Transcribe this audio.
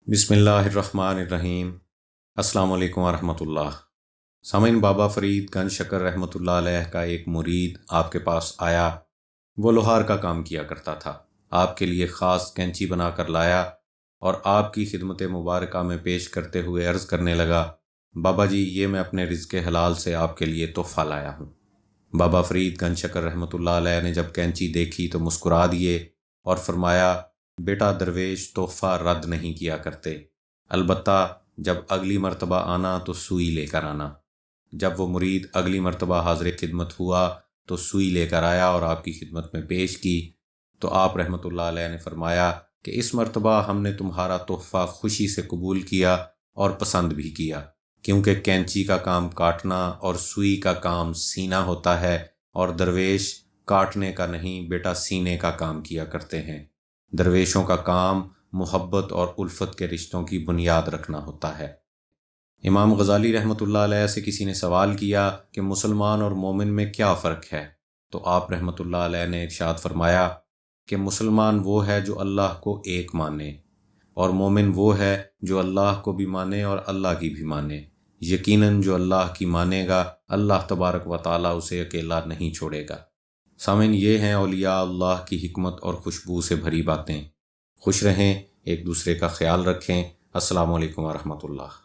بسم اللہ الرحمن الرحیم۔ السلام علیکم ورحمۃ اللہ۔ سامعین، بابا فرید گنج شکر رحمۃ اللہ علیہ کا ایک مرید آپ کے پاس آیا۔ وہ لوہار کا کام کیا کرتا تھا۔ آپ کے لیے خاص کینچی بنا کر لایا اور آپ کی خدمت مبارکہ میں پیش کرتے ہوئے عرض کرنے لگا، بابا جی، یہ میں اپنے رزق حلال سے آپ کے لیے تحفہ لایا ہوں۔ بابا فرید گنج شکر رحمۃ اللہ علیہ نے جب کینچی دیکھی تو مسکرا دیے اور فرمایا، بیٹا، درویش تحفہ رد نہیں کیا کرتے، البتہ جب اگلی مرتبہ آنا تو سوئی لے کر آنا۔ جب وہ مرید اگلی مرتبہ حاضر خدمت ہوا تو سوئی لے کر آیا اور آپ کی خدمت میں پیش کی تو آپ رحمۃ اللہ علیہ نے فرمایا کہ اس مرتبہ ہم نے تمہارا تحفہ خوشی سے قبول کیا اور پسند بھی کیا، کیونکہ کینچی کا کام کاٹنا اور سوئی کا کام سینا ہوتا ہے، اور درویش کاٹنے کا نہیں بیٹا سینے کا کام کیا کرتے ہیں۔ درویشوں کا کام محبت اور الفت کے رشتوں کی بنیاد رکھنا ہوتا ہے۔ امام غزالی رحمۃ اللہ علیہ سے کسی نے سوال کیا کہ مسلمان اور مومن میں کیا فرق ہے؟ تو آپ رحمۃ اللہ علیہ نے ارشاد فرمایا کہ مسلمان وہ ہے جو اللہ کو ایک مانے، اور مومن وہ ہے جو اللہ کو بھی مانے اور اللہ کی بھی مانے۔ یقیناً جو اللہ کی مانے گا، اللہ تبارک و تعالیٰ اسے اکیلا نہیں چھوڑے گا۔ سامعین، یہ ہیں اولیاء اللہ کی حکمت اور خوشبو سے بھری باتیں۔ خوش رہیں، ایک دوسرے کا خیال رکھیں۔ السلام علیکم ورحمۃ اللہ۔